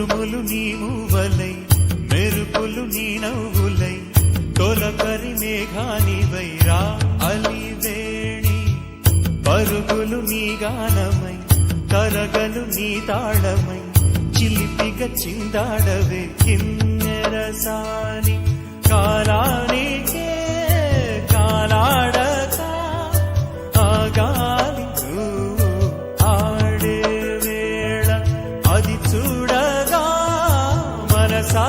ఉరుములు నీ మూవలై మెరుపులు నీ నవ్వులై తొలకరి మేఘానివై రా అలివేణి పరుగులు నీ గానమై కరగలు నీ తాళమై చిలిపిగా చిందాడవే కిన్నెరసాని కాలానికే కాలాడక ఆగాలి ఆడే వేళ అది చూడగా మనసా